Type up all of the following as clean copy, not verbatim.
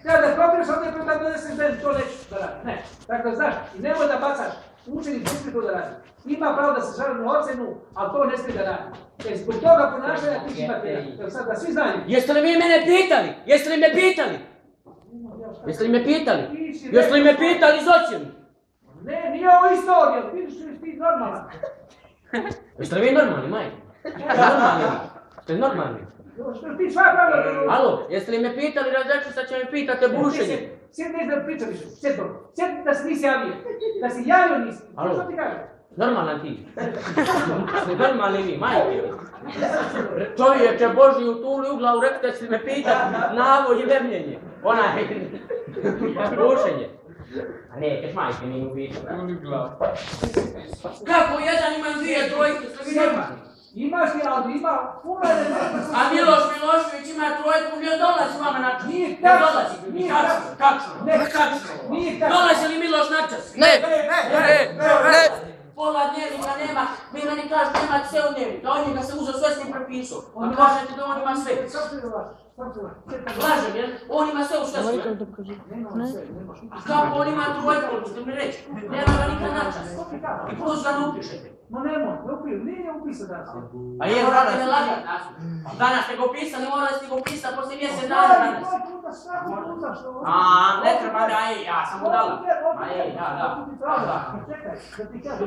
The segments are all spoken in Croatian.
Kada propiraš ovdje da doneseš da to neću da radi. Ne. Tako da znaš, i nemoj da bacaš, učenik ne smije to da radi. Ima pravo da se žali na ocenu, ali to ne smije da radi. Jer zbog toga ponašanja ti će imati jedan. Sad da svi znaju. Jeste li vi mene pitali? Jeste li me pitali? Jeste li me pitali? Jeste li me pitali iz ocjenu? Ne, nije ovo istorija, vidiš li ti normalan. Jeste li vi normalni, majke? Normalni? Jeste li normalni? Što ti sva pravila... Alo, jeste li me pitali, razreću sad će me pitate bušenje? Sjedi nešto da priča više, sjedi dobro. Sjedi da se nisi javio. Da si javio nisi. Što ti kažeš? Normalan ti. Normalni vi, majke. Čovječe Boži u tuli u glavu rekao da si me pitati navod i vemljenje. Onaj, bušenje. A ne, keš majke nije uvišao. Kako jedan imam dvije trojke, što vi normalni? Imaš ti, ali ima puno je A Miloš Milošević ima trojku, ne dolazi vama na čas. Nije tačno. Nije tačno. Ne, tačno. Nije tačno. Dolazi li Miloš na čas? Ne. Pola dnevnika nema, vi meni kažete nemate sve u dnevnika, a on njega se uzeo sve s njim prepisao. A kažete da on ima sve. Lažem, jer on ima sve u švedsku. A kako on ima trojku, ćete mi reći? Nema ga nikad na čas. I plus ga ne upišete. Ma nemoj, nije upisao danas. A je vrata ne lagat nas. Danas ste ga upisali, morali ste ga upisati poslije mjesec dana danas. A, ne treba da, ja sam udala. A da. Čekaj, da ti kažem,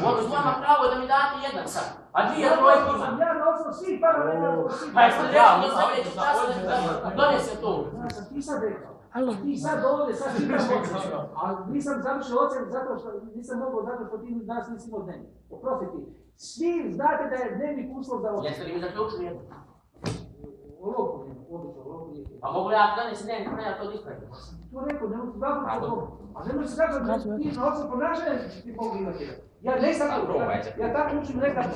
Mogu s vama pravo da mi date jedan sad, a dvije trojke imam. ja na osnovu svih parametara... Pa jeste rekli do sebe, šta se donese to? Ti sad rekao. Ti sad ovdje, sad ti imaš ocen, ali nisam završio ocen zato što nisam mogao, zato što ti danas nisi imao dnevnik. Oprostiti, svi znate da je dnevnik uslov za ocen. Jeste li mi zaključili jedno? Olovku nema, olovku nije. Pa mogu li ja donesi dnevnik, ne ja to ispravim? To rekao, ne mogu završiti to. A ne možeš se kako da ti na ocen ponašanja ti mogu imati. Ja nisam to, ja tako učim nekako.